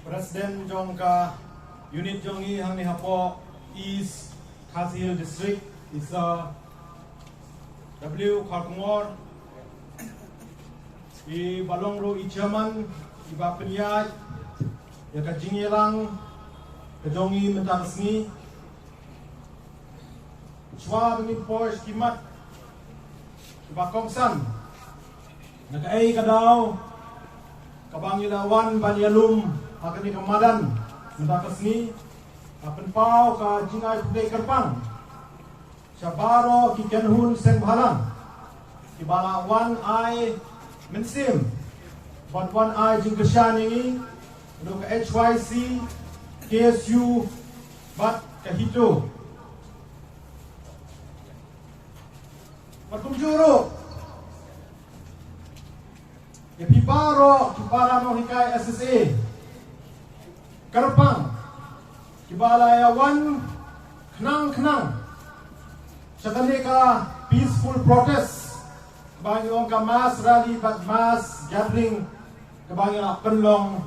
Presiden jong ka unit jong i hang ni hapo East Taiew District is W Kharkmor i balong ro i chairman i ba penyat ya ka jingelang ka jong i mentasni chwa bengin posh kimat ba kongsan nakai kadaw kabang ilawan banyalum akan ni kemadan mentasni apen pau ka jingai pudai kerpang Syabaro ki kenhun seng bhalang ki bala wan ai mensim but wan ai jing keshan ini untuk HYC KSU but kahito Matum juru ya pibaro ki bala no hikai SSA kerpang ki bala ya wan kenang Sekali ka peaceful protest Kebangi orang ka mass rally but mass gathering Kebangi ang penlong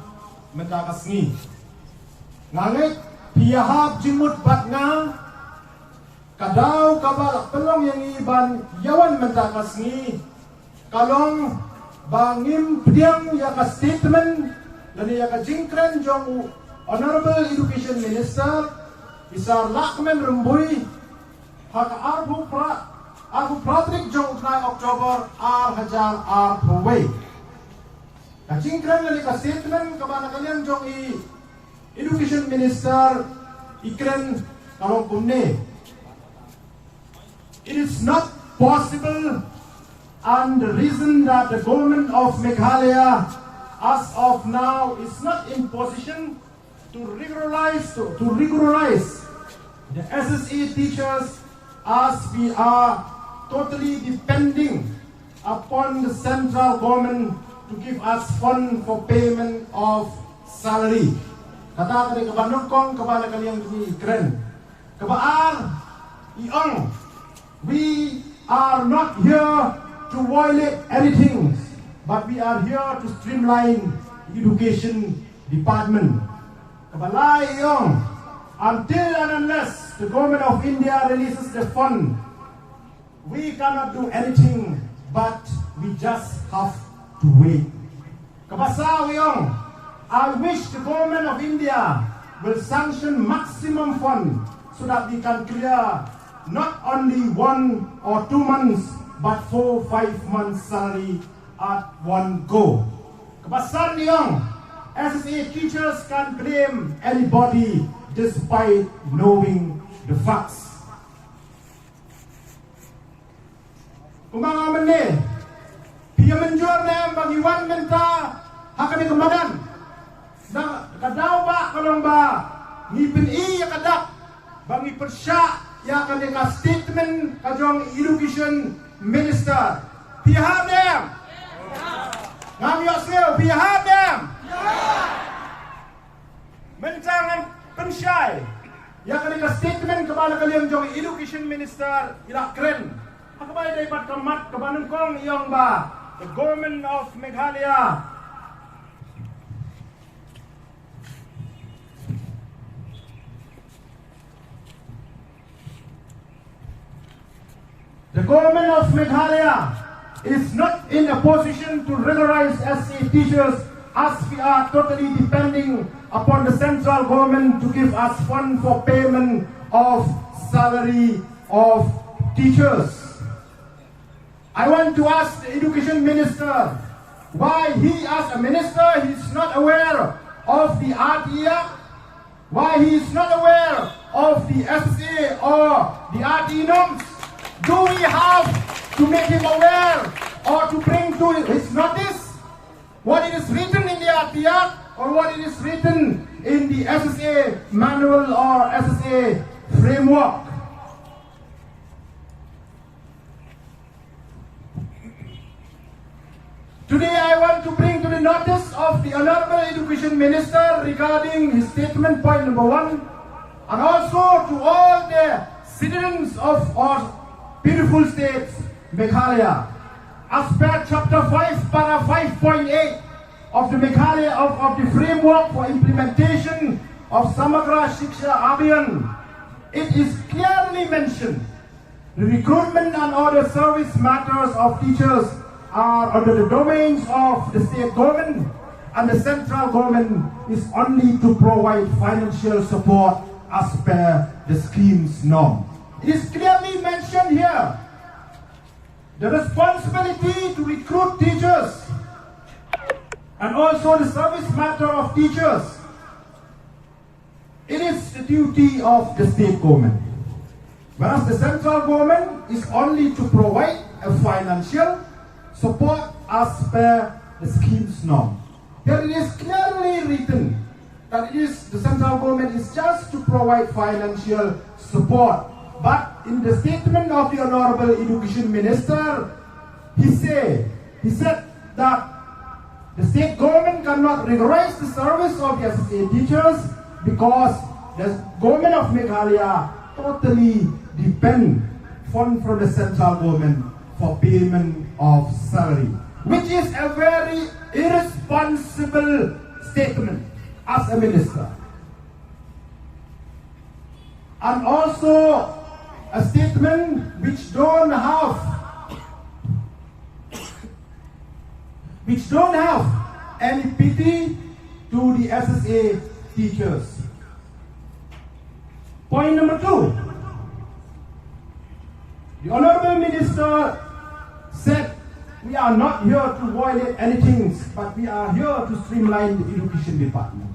mentakasngi Ngangit piyahap jimut bat nga Kadaw kabal penlong yang iban yawan mentakasngi Kalong bangim pediang ya ka statement Dan ya ka jingkren jong Honorable Education Minister Isar lakmen rembui Haka arbu pratrik jong 9 Oktober hajar paway. Kacingkran na ka statement kabana kalian jong Education Minister ikren kalong kumne. It is not possible and the reason that the government of Meghalaya as of now is not in position to regularize the SSA teachers as we are totally depending upon the central government to give us fund for payment of salary. Kata kali kabanukong kabala kaliang ni kren. Kabaar iong we are not here to violate anything, but we are here to streamline the education department. Kabala iong until and unless the government of India releases the fund, we cannot do anything, but we just have to wait. Kabasa Wiyong, I wish the government of India will sanction maximum fund so that we can clear not only 1 or 2 months, but 4-5 months salary at one go. Kabasa Wiyong, SSA teachers can blame anybody despite knowing the facts. Kumanga mene, piya menjuar na bagiwan menta hakani kemadan. Na kadaw ba kalong ba ngipin ya kadak bangi persya ya kan ka statement kajong Education Minister. Piya dem. Ngam yosel piya dem. Menjangan pensyai yang kena statement kepada kalian jong Education Minister ila keren akabay dapat kamat kebanun kong iyong ba the government of Meghalaya is not in a position to regularize SC teachers as we are totally depending upon the central government to give us fund for payment of salary of teachers. I want to ask the Education Minister why he as a minister is not aware of the RTF, why he is not aware of the SSA or the RT norms. Do we have to make him aware or to bring to his notice what it is written in the RTF or what it is written in the SSA manual or SSA framework? Today I want to bring to the notice of the Honorable Education Minister regarding his statement point number 1 and also to all the citizens of our beautiful state, Meghalaya. As per chapter 5, para 5.8 of the Meghalaya of the framework for implementation of Samagra Shiksha Abhiyan, it is clearly mentioned the recruitment and other service matters of teachers are under the domains of the state government, and the central government is only to provide financial support as per the scheme's norm. It is clearly mentioned here the responsibility to recruit teachers and also the service matter of teachers. It is the duty of the state government, whereas the central government is only to provide a financial support as per the scheme's norm. Here it is clearly written that the central government is just to provide financial support. But in the statement of the Honorable Education Minister, he said that the state government cannot regularize the service of the SSA teachers because the government of Meghalaya totally depend from the central government for payment of salary, which is a very irresponsible statement as a minister. And also a statement which don't have any pity to the SSA teachers. Point number 2. The Honorable Minister said we are not here to violate anything, but we are here to streamline the education department.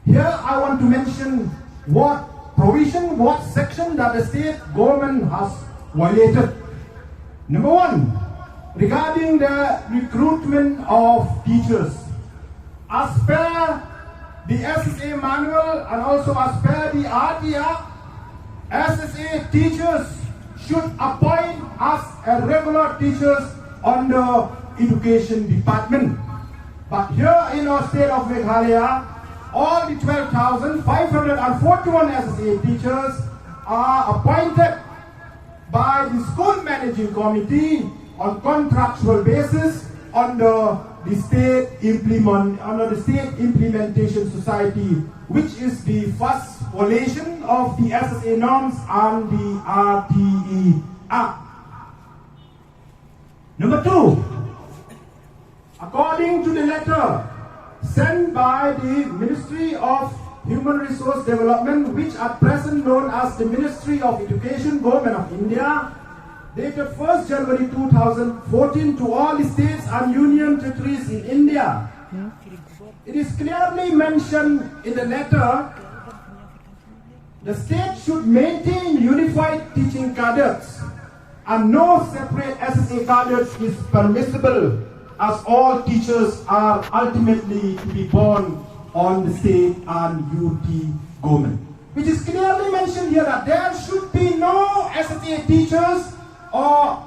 Here I want to mention what provision, what section that the state government has violated. Number 1, regarding the recruitment of teachers. As per the SSA manual and also as per the RTR, SSA teachers should appoint as a regular teachers under education department. But here in our state of Meghalaya, all the 12,541 SSA teachers are appointed by the school managing committee on contractual basis under the state implementation society, which is the first violation of the SSA norms and the RTE Act. Number 2, according to the letter sent by the Ministry of Human Resource Development, which at present known as the Ministry of Education, Government of India, dated 1st January 2014 to all the states and union territories in India. It is clearly mentioned in the letter the state should maintain unified teaching cadres and no separate SSA cadres is permissible, as all teachers are ultimately to be born on the state and UT government. Which is clearly mentioned here that there should be no SSA teachers or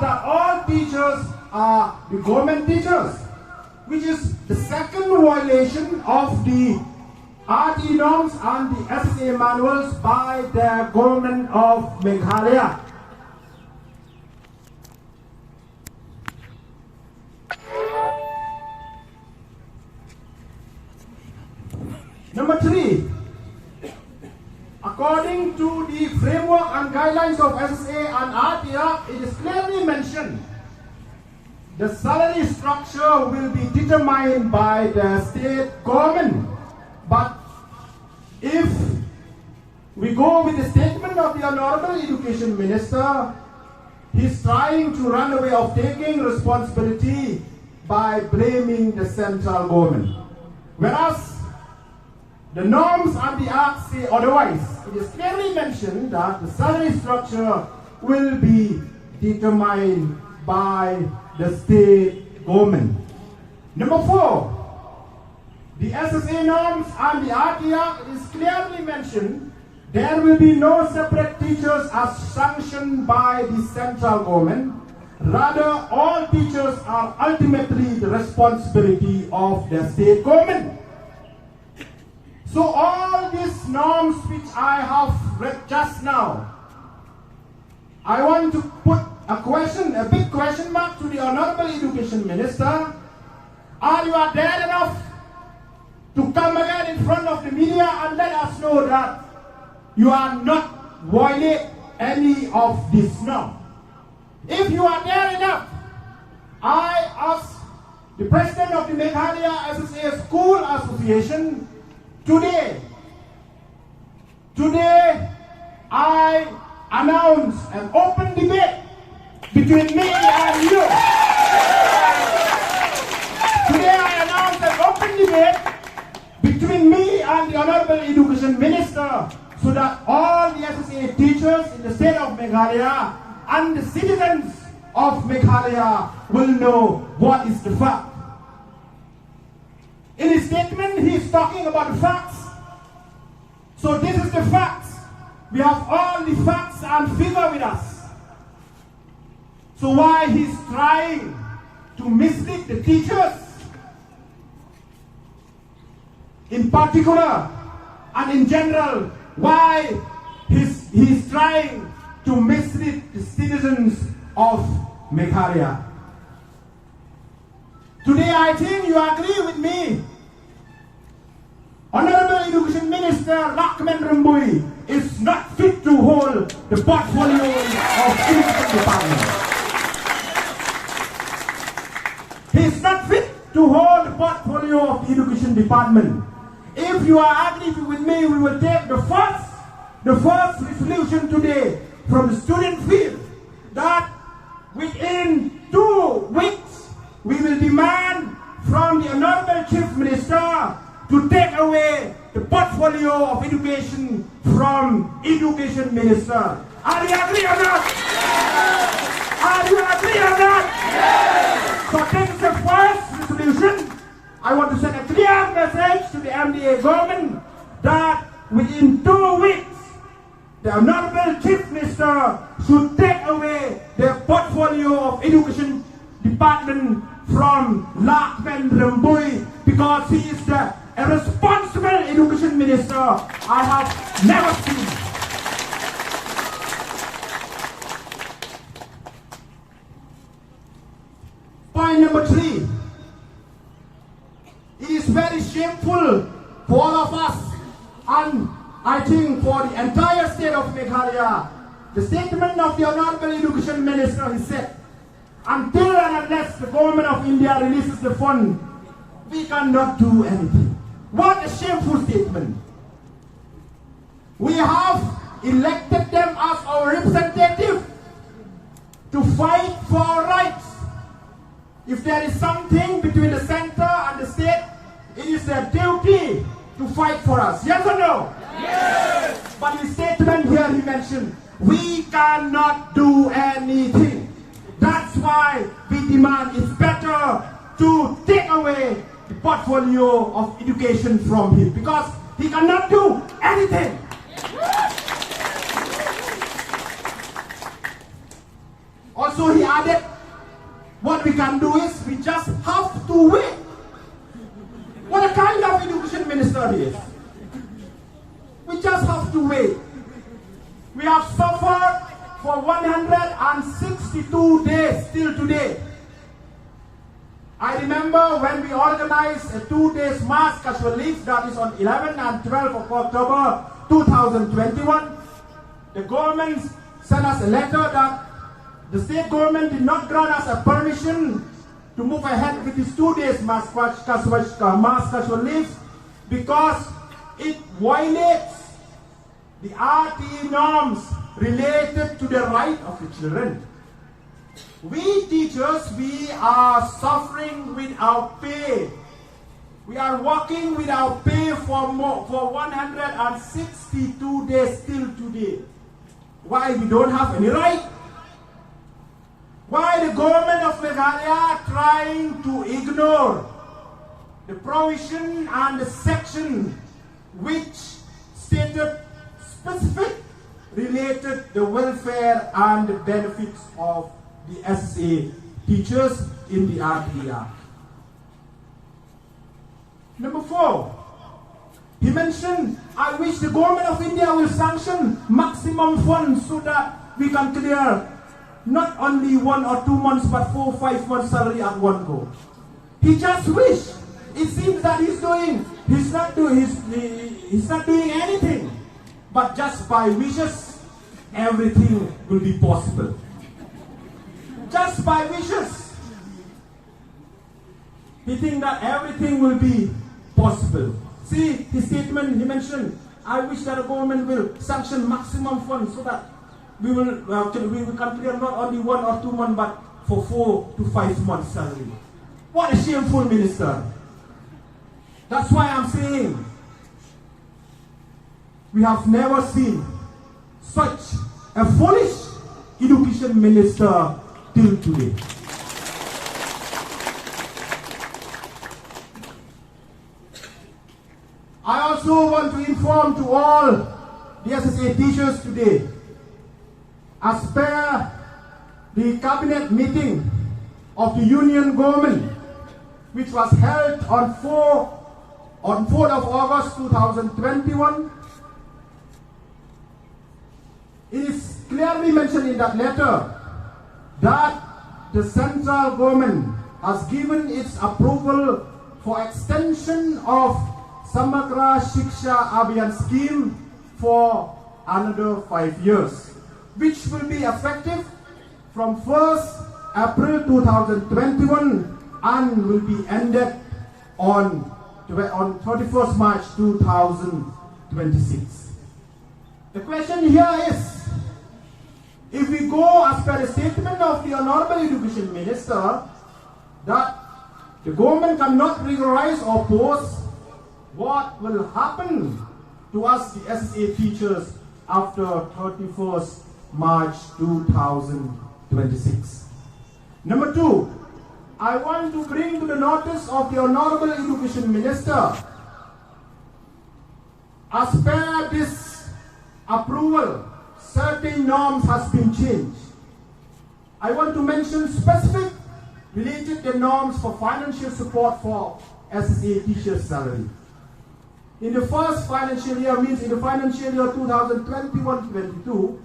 that all teachers are the government teachers, which is the second violation of the RT norms and the SSA manuals by the government of Meghalaya. Number 3, according to the framework and guidelines of SSA and RTR, it is clearly mentioned the salary structure will be determined by the state government. But if we go with the statement of the Honorable Education Minister, he's trying to run away of taking responsibility by blaming the central government. Whereas the norms and the acts say otherwise. It is clearly mentioned that the salary structure will be determined by the state government. Number 4, the SSA norms and the RTR, it is clearly mentioned there will be no separate teachers as sanctioned by the central government. Rather, all teachers are ultimately the responsibility of the state government. So all these norms which I have read just now, I want to put a big question mark to the Honorable Education Minister, Are you dare enough to come again in front of the media and let us know that you are not violate any of this now? If you are dare enough, I ask the president of the Meghalaya MSSASA School Association today I announce an open debate between me and you. Today I announce an open debate between me and the Honorable Education Minister so that all the SSA teachers in the state of Meghalaya and the citizens of Meghalaya will know what is the fact. In his statement, he is talking about the facts. So this is the facts. We have all the facts and figure with us. So why he's trying to mislead the teachers, in particular and in general, why he's trying to mislead the citizens of Meghalaya. Today I think you agree with me. Honorable Education Minister Lakman Rambui is not fit to hold the portfolio of Education Department. He is not fit to hold the portfolio of the Education Department. If you are agree with me, we will take the first resolution today from the student field that within 2 weeks we will demand from the Honorable Chief Minister to take away the portfolio of education from Education Minister. Are you agree or not? Yes. Are you agree or not? Yes. So this is the first resolution. I want to send a clear message to the MDA government that within 2 weeks the Honorable Chief Minister should take away the portfolio of Education Department from Lakman Rambui because he is a responsible Education Minister I have never seen. Point number 3. It is very shameful for all of us and I think for the entire state of Meghalaya. The statement of the Honorable Education Minister, he said, until and unless the government of India releases the fund, we cannot do anything. What a shameful statement. We have elected them as our representative to fight for our rights. If there is something between the center and the state, it is their duty to fight for us. Yes or no? Yes. But in his statement here he mentioned, we cannot do anything. That's why we demand it's better to take away the portfolio of education from him because he cannot do anything. Also he added, what we can do is we just have to wait. What a kind of Education Minister he is. We just have to wait. We have suffered for 162 days till today. I remember when we organized a 2-day mass casual leave that is on 11 and 12 of October 2021. The government sent us a letter that the state government did not grant us a permission to move ahead with this 2 days mass casual leave because it violates the RTE norms related to the right of the children. We teachers, we are suffering without pay. We are working without pay for 162 days till today. Why we don't have any right? Why the government of Meghalaya trying to ignore the provision and the section which stated specific related the welfare and the benefits of the SSA teachers in the RTR. Number 4, he mentioned, I wish the government of India will sanction maximum funds so that we can clear not only 1 or 2 months but 4 or 5 months salary at one go. He just wished. It seems that he's not doing anything. But just by wishes, everything will be possible. Just by wishes. He thinks that everything will be possible. See, his statement, he mentioned, I wish that the government will sanction maximum funds so that we will clear not only 1 or 2 months, but for 4 to 5 months salary. What a shameful minister. That's why I'm saying, we have never seen such a foolish education minister till today. I also want to inform to all the SSA teachers today, as per the cabinet meeting of the union government, which was held on 4th of August 2021, it is clearly mentioned in that letter that the central government has given its approval for extension of Samagra Shiksha Abhiyan scheme for another 5 years, which will be effective from 1st April 2021 and will be ended on 31st March 2026. The question here is, if we go as per the statement of the Honorable Education Minister that the government cannot regularize or post, what will happen to us, the SSA teachers, after 31st March 2026? Number 2, I want to bring to the notice of the Honorable Education Minister, as per this approval, certain norms has been changed. I want to mention specific related the norms for financial support for SSA teachers' salary. In the first financial year, means in the financial year 2021-22,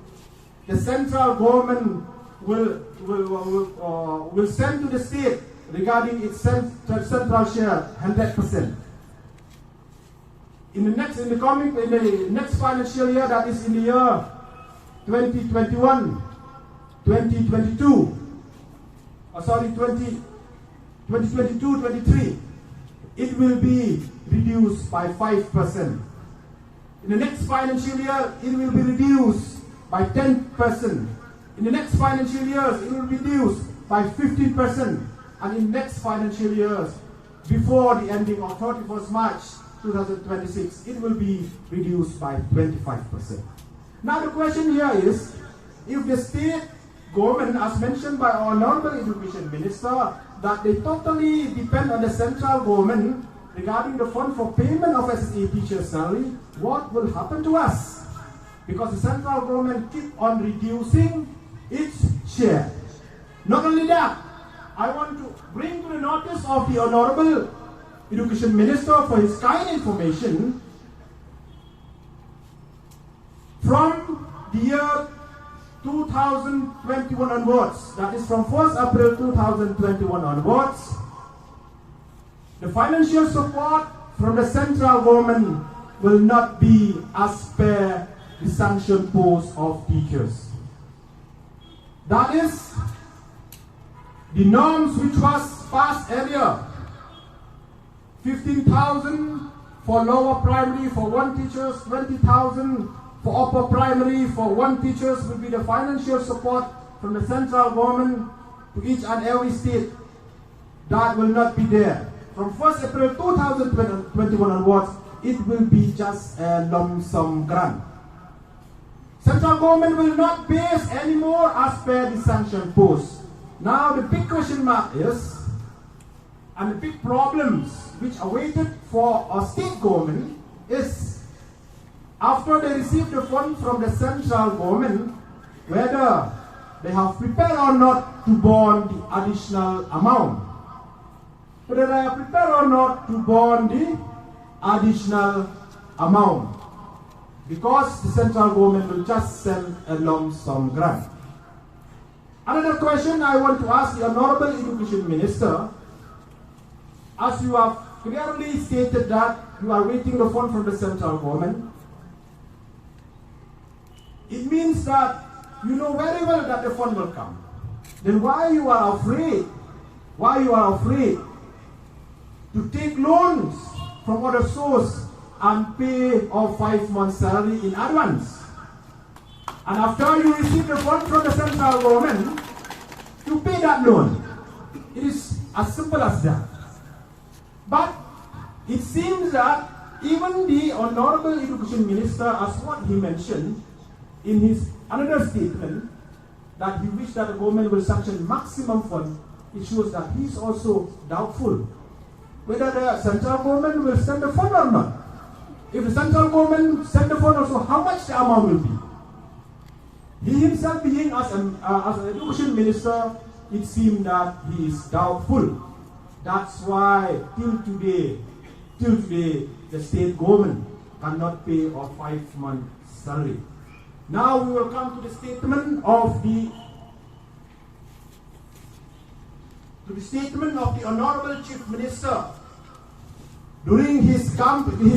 the central government will send to the state regarding its central share 100%. In the next financial year, that is in the year 2022-23, it will be reduced by 5%. In the next financial year, it will be reduced by 10%. In the next financial years, it will be reduced by 15%. And in next financial years, before the ending of 31st March 2026, it will be reduced by 25%. Now the question here is, if the state government, as mentioned by our Honorable Education Minister, that they totally depend on the central government regarding the fund for payment of SSA teachers' salary, what will happen to us? Because the central government keep on reducing its share. Not only that, I want to bring to the notice of the Honorable Education Minister for his kind information. From the year 2021 onwards, that is from 1st April 2021 onwards, the financial support from the central government will not be as per the sanction post of teachers. That is, the norms which was passed earlier, 15,000 for lower primary for 1 teacher, 20,000 for upper primary for 1 teacher will be the financial support from the central government to each and every state. That will not be there. From 1st April 2021 onwards, it will be just a lump sum grant. Central government will not base anymore as per the sanction post. Now the big question mark is, and the big problems which awaited for a state government is, after they receive the fund from the central government, whether they have prepared or not to bond the additional amount. Whether they are prepared or not to bond the additional amount. Because the central government will just send a lump sum grant. Another question I want to ask the Honorable Education Minister, as you have clearly stated that you are waiting the fund from the central government, it means that you know very well that the fund will come. Then why you are afraid? Why you are afraid to take loans from other source and pay off 5 months' salary in advance? And after you receive the fund from the central government, you pay that loan. It is as simple as that. But it seems that even the Honorable Education Minister, as what he mentioned in his another statement, that he wished that the government will sanction maximum fund, it shows that he is also doubtful whether the central government will send the fund or not. If the central government send the fund also, how much the amount will be? He himself being as an education minister, it seemed that he is doubtful. That's why till today, the state government cannot pay a 5 month salary. Now we will come to the statement of the Honorable Chief Minister during his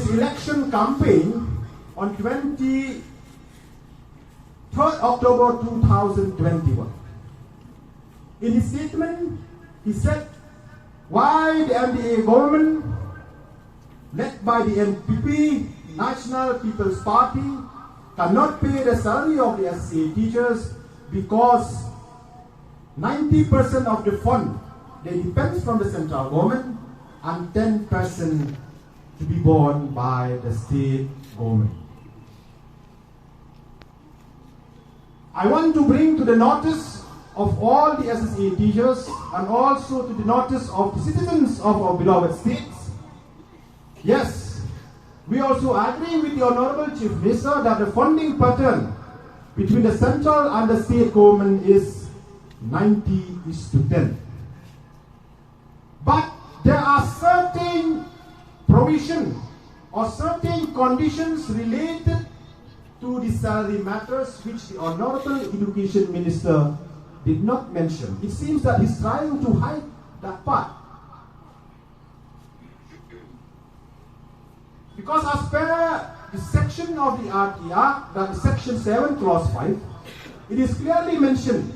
election campaign on 23rd October 2021. In his statement, he said, why the MDA government, led by the NPP, National People's Party, cannot pay the salary of the SSA teachers because 90% of the fund, they depends from the central government and 10% to be borne by the state government. I want to bring to the notice of all the SSA teachers and also to the notice of the citizens of our beloved states. Yes, we also agree with the Honorable Chief Minister that the funding pattern between the central and the state government is 90:10. But there are certain provisions or certain conditions related to the salary matters which the Honorable Education Minister did not mention. It seems that he's trying to hide that part. Because as per the section of the RTR, that is section 7 clause 5, it is clearly mentioned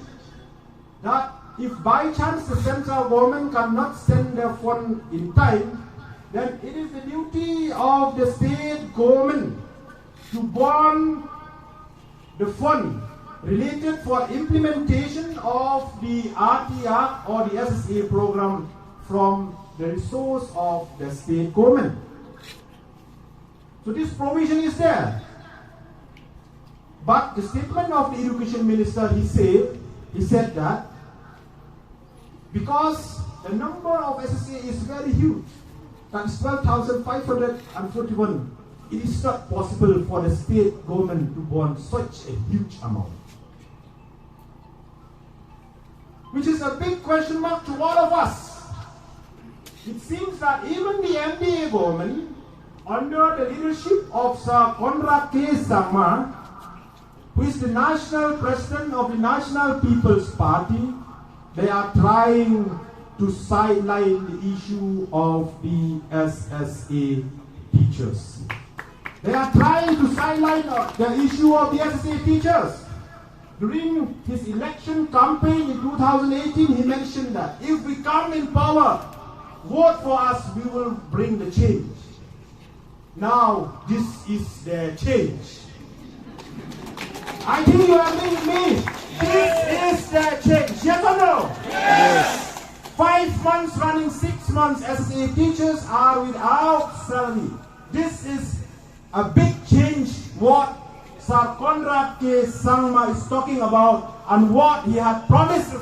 that if by chance the central government cannot send their fund in time, then it is the duty of the state government to bond the fund related for implementation of the RTR or the SSA program from the resource of the state government. So this provision is there. But the statement of the Education Minister, he said that because the number of SSA is very huge, that is 12,541, it is not possible for the state government to bond such a huge amount. Which is a big question mark to all of us. It seems that even the MDA government, under the leadership of Sir Conrad K. Sangma, who is the national president of the National People's Party, they are trying to sideline the issue of the SSA teachers. They are trying to sideline the issue of the SSA teachers. During his election campaign in 2018, he mentioned that if we come in power, vote for us, we will bring the change. Now, this is the change. I think you agree with me. This is the change. Yes or no? Yes. 5 months running, 6 months, SSA teachers are without salary. This is a big change what Sir Conrad K. Sangma is talking about and what he had promised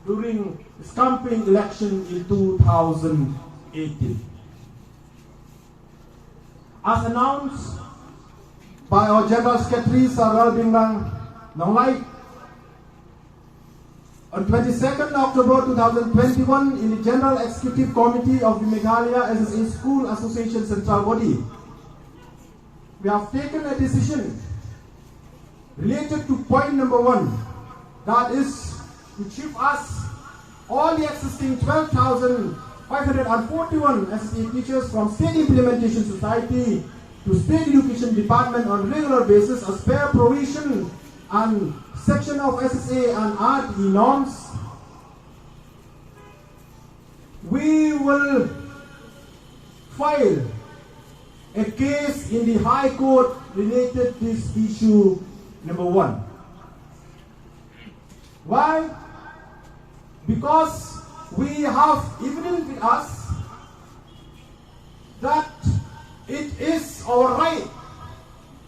during his campaign election in 2018. As announced by our General Secretary, Sir Ralbingang Nonglai, on 22nd October 2021, in the General Executive Committee of the Meghalaya SSA School Association Central Body, we have taken a decision related to point number 1, that is to chip us all the existing 541 SSA teachers from State Implementation Society to State Education Department on regular basis as per provision and section of SSA and RTE norms. We will file a case in the High Court related to this issue number 1. Why? Because we have evidence with us that it is our right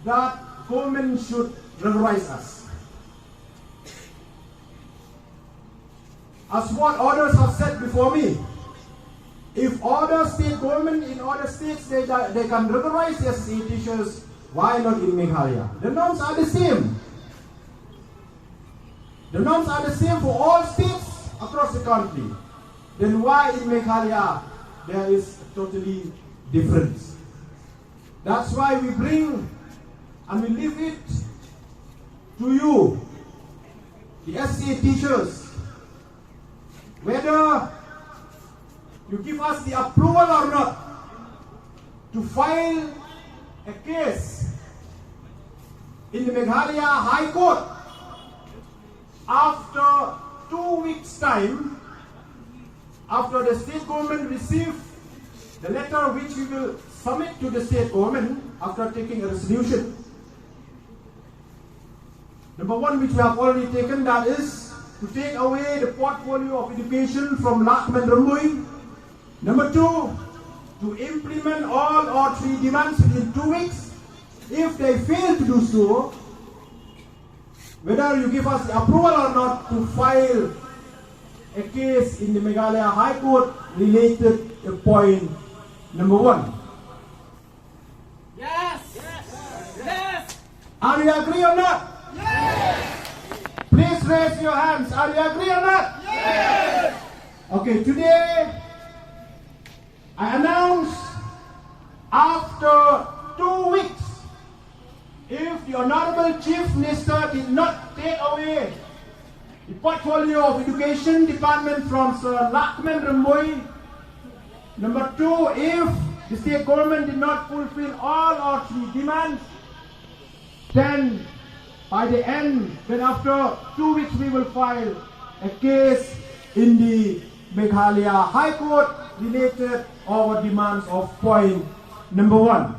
that government should regularize us. As what others have said before me, if other state government in other states they can regularize the SSA teachers, why not in Meghalaya? The norms are the same. The norms are the same for all states across the country. Then why in Meghalaya there is totally difference? That's why we bring and we leave it to you, the SSA teachers, whether you give us the approval or not to file a case in the Meghalaya High Court. After 2 weeks' time, after the state government receive the letter which we will submit to the state government after taking a resolution. Number 1, which we have already taken, that is to take away the portfolio of education from Lakman Rambui. Number 2, to implement all our 3 demands within 2 weeks. If they fail to do so, whether you give us the approval or not to file a case in the Meghalaya High Court related to point number 1. Yes! Yes! Yes! Are you agree or not? Yes! Please raise your hands. Are you agree or not? Yes! Okay, today I announce after 2 weeks, if the Honorable Chief Minister did not take away the portfolio of Education Department from Sir Lakman Rambui. Number 2, if the state government did not fulfill all our 3 demands, then by the end, then after 2 weeks we will file a case in the Meghalaya High Court related our demands of point number 1.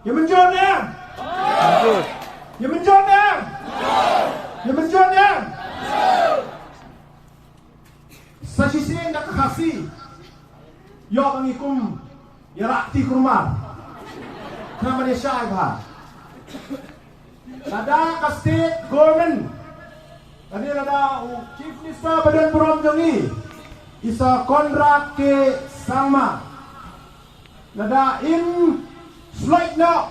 You mention them? You mention them? You mention them? Sa sisi nakakasi, yok ang ikum yarakti kurma, nama dia syaiba. Nada ka state government, tadi nada chief minister badan perom jongi, isa kontrak ke sama, nada in slide now,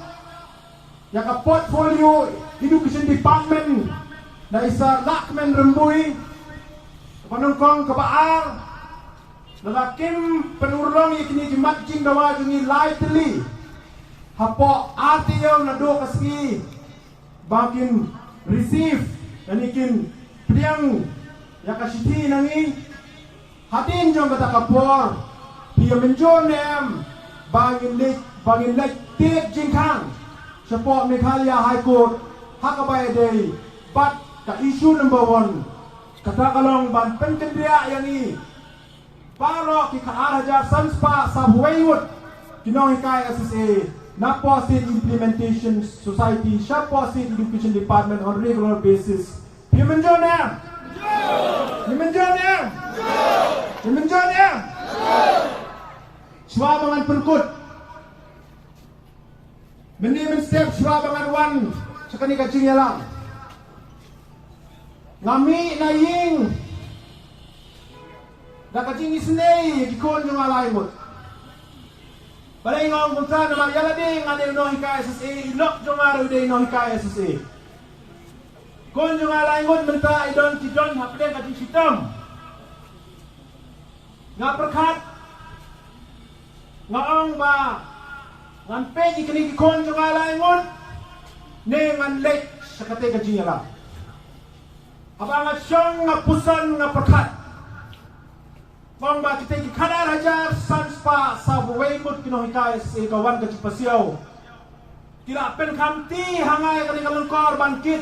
yang ka portfolio education department, na isa Lakman Rambui. Panungkong kabaang lalaking penurong ikini jimat jing dawa jungi lightly hapo taiew na do kaski bakin receive nanikin priang yakashiti nangi hatin jong kata kapor dia menjonem bangin lek tek jing kang sapo Meghalaya High Court hakabay day but the issue number 1 kata kalong ban penkendria yang ni paro ki kaaraja sanspa sabwayut kinong hikay SSA napo State Implementation Society siyapo State Education Department on regular basis. Pimenjon na? Pimenjon na? Pimenjon na? Swabangan perkut. Menimen step swabangan 1 sa kanika jingya lang. Ngami na ying nakajing isnay gikon yung alay mo balay ngong punta na magyala din nga no hikay SSA ilok yung araw din no hikay SSA kon yung alay mo menta idon hapden kajing sitam nga perkat ngaong ba ngan pe ikini gikon yung alay mo ne ngan lek sa kate kajing yala abangat siyang nga pusan nga perkat. Bang ba kita ki kadar hajar sanspa sabu weimut kinohikai se kawan ke cipasiau. Kira pen kamti hangai kali kalun korban kit.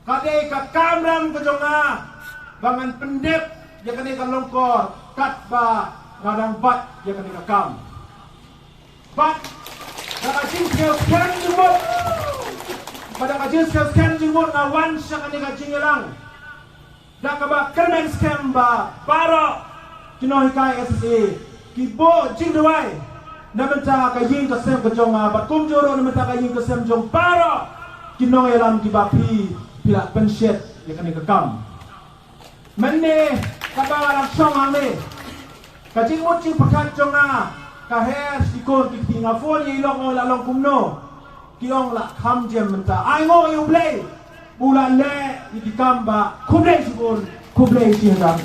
Kadai ka kamram ke jonga bangan pendep ya kali kalun kor kat ba ngadang bat ya kali kam. Bat dak ajin skan jumut. Pada ajin skan jumut ngawan sya kali kajing elang. Dak ba kermen scam ba baro kinohikai SSA kibo jing dewai namenta ka yin ka sem ka jonga bat kum joro namenta ka yin ka sem jong baro kinong elam ki bapi pila penshet ya kan ka kam menne ka ba song ame ka jing mo jing pakat jonga ka hes ikon ki tinga fon yi long la long kumno kiong la kham jem menta ai ngo yu play bulan le di kamba kublai sigun kublai sihan